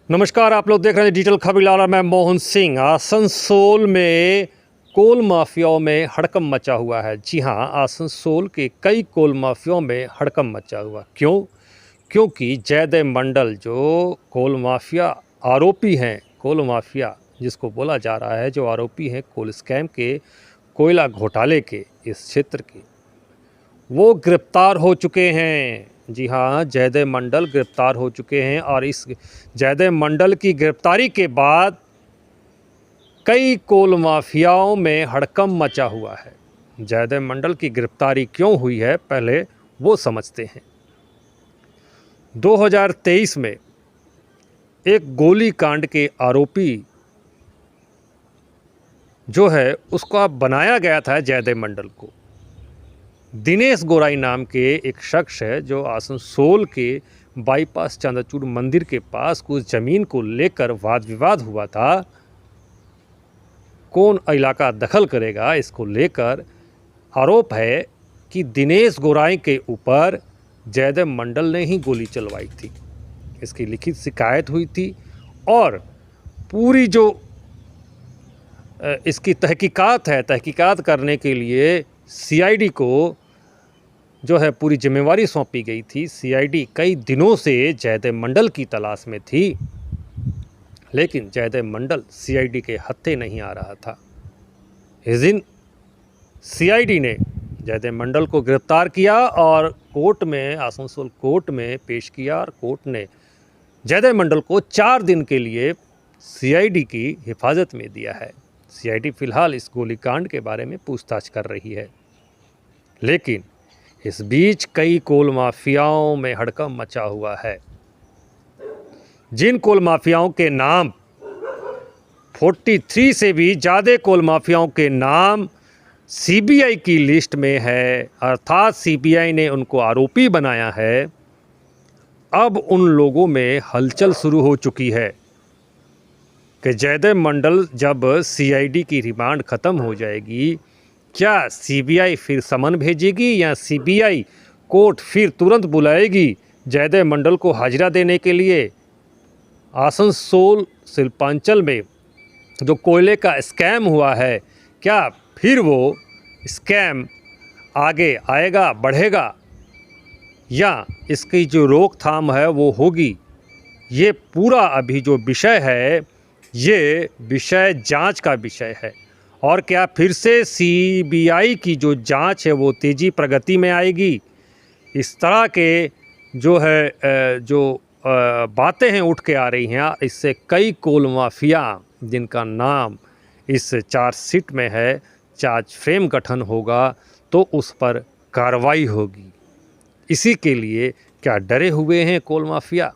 नमस्कार, आप लोग देख रहे हैं डिजिटल खबरलारा। मैं मोहन सिंह। आसनसोल में कोल माफियाओं में हड़कंप मचा हुआ है। जी हाँ, आसनसोल के कई कोल माफियाओं में हड़कंप मचा हुआ। क्यों? क्योंकि जयदेव मंडल जो कोल माफिया आरोपी हैं, कोल माफिया जिसको बोला जा रहा है, जो आरोपी हैं कोल स्कैम के, कोयला घोटाले के इस क्षेत्र के, वो गिरफ्तार हो चुके हैं। जी हाँ, जयदेव मंडल गिरफ्तार हो चुके हैं और इस जयदेव मंडल की गिरफ्तारी के बाद कई कोल माफियाओं में हड़कंप मचा हुआ है। जयदेव मंडल की गिरफ्तारी क्यों हुई है, पहले वो समझते हैं। 2023 में एक गोली कांड के आरोपी जो है उसका बनाया गया था जयदेव मंडल को। दिनेश गोराई नाम के एक शख्स है जो आसनसोल के बाईपास चंद्रचूड़ मंदिर के पास कुछ ज़मीन को लेकर वाद विवाद हुआ था। कौन इलाका दखल करेगा, इसको लेकर आरोप है कि दिनेश गोराई के ऊपर जयदेव मंडल ने ही गोली चलवाई थी। इसकी लिखित शिकायत हुई थी और पूरी जो इसकी तहकीकात है, तहकीकात करने के लिए सीआईडी को जो है पूरी जिम्मेवारी सौंपी गई थी। सीआईडी कई दिनों से जयदेव मंडल की तलाश में थी, लेकिन जयदेव मंडल सीआईडी के हत्थे नहीं आ रहा था। इस दिन सीआईडी ने जयदेव मंडल को गिरफ्तार किया और कोर्ट में, आसनसोल कोर्ट में पेश किया और कोर्ट ने जयदेव मंडल को 4 दिन के लिए सीआईडी की हिफाजत में दिया है। सीआईडी फिलहाल इस गोलीकांड के बारे में पूछताछ कर रही है, लेकिन इस बीच कई कोल माफियाओं में हड़कंप मचा हुआ है। जिन कोल माफियाओं के नाम 43 से भी ज़्यादा कोल माफियाओं के नाम सीबीआई की लिस्ट में है, अर्थात सीबीआई ने उनको आरोपी बनाया है, अब उन लोगों में हलचल शुरू हो चुकी है कि जयदेव मंडल जब सीआईडी की रिमांड ख़त्म हो जाएगी, क्या सीबीआई फिर समन भेजेगी या सीबीआई कोर्ट फिर तुरंत बुलाएगी जयदेव मंडल को हाजिरा देने के लिए। आसनसोल शिल्पांचल में जो कोयले का स्कैम हुआ है, क्या फिर वो स्कैम आगे आएगा, बढ़ेगा, या इसकी जो रोकथाम है वो होगी। ये पूरा अभी जो विषय है, ये विषय जांच का विषय है। और क्या फिर से सीबीआई की जो जांच है वो तेज़ी प्रगति में आएगी। इस तरह के जो है बातें हैं उठ के आ रही हैं, इससे कई कोल माफिया जिनका नाम इस चार्जशीट में है, चार्ज फ्रेम गठन होगा तो उस पर कार्रवाई होगी। इसी के लिए क्या डरे हुए हैं कोल माफिया।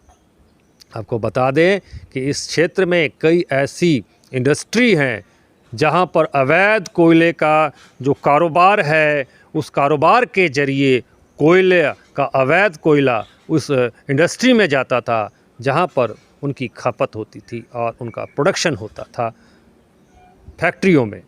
आपको बता दें कि इस क्षेत्र में कई ऐसी इंडस्ट्री हैं जहां पर अवैध कोयले का जो कारोबार है, उस कारोबार के ज़रिए कोयले का अवैध कोयला उस इंडस्ट्री में जाता था जहां पर उनकी खपत होती थी और उनका प्रोडक्शन होता था फैक्ट्रियों में।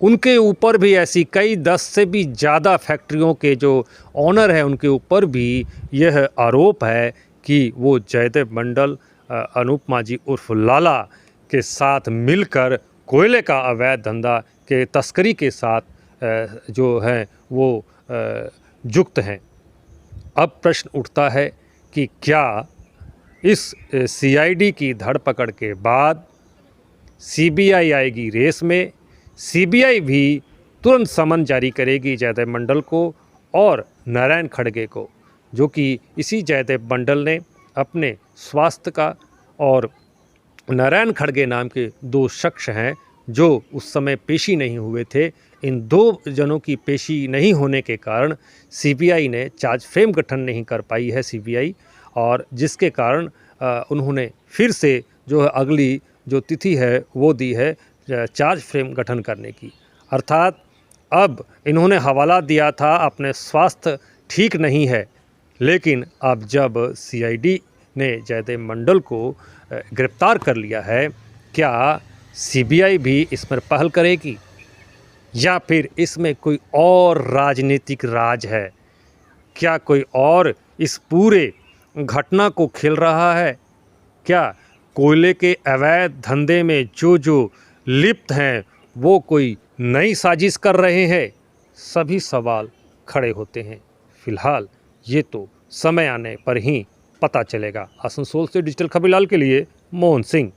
उनके ऊपर भी ऐसी कई 10 से भी ज़्यादा फैक्ट्रियों के जो ऑनर हैं उनके ऊपर भी यह आरोप है कि वो जयदेव मंडल, अनूप माझी उर्फ लाला के साथ मिलकर कोयले का अवैध धंधा के तस्करी के साथ जो हैं वो युक्त हैं। अब प्रश्न उठता है कि क्या इस सीआईडी की धरपकड़ के बाद सीबीआई आएगी रेस में, सीबीआई भी तुरंत समन जारी करेगी जयदेव मंडल को और नारायण खड़गे को, जो कि इसी जयदेव मंडल ने अपने स्वास्थ्य का, और नारायण खड़गे नाम के 2 शख्स हैं जो उस समय पेशी नहीं हुए थे। इन 2 जनों की पेशी नहीं होने के कारण सीबीआई ने चार्ज फ्रेम गठन नहीं कर पाई है सीबीआई, और जिसके कारण उन्होंने फिर से जो है अगली जो तिथि है वो दी है चार्ज फ्रेम गठन करने की। अर्थात अब इन्होंने हवाला दिया था अपने स्वास्थ्य ठीक नहीं है, लेकिन अब जब सीआईडी ने जयदेव मंडल को गिरफ्तार कर लिया है, क्या सीबीआई भी इस पर पहल करेगी या फिर इसमें कोई और राजनीतिक राज है? क्या कोई और इस पूरे घटना को खेल रहा है? क्या कोयले के अवैध धंधे में जो लिप्त हैं वो कोई नई साजिश कर रहे हैं, सभी सवाल खड़े होते हैं। फिलहाल ये तो समय आने पर ही पता चलेगा। आसनसोल से डिजिटल खबरीलाल के लिए मोहन सिंह।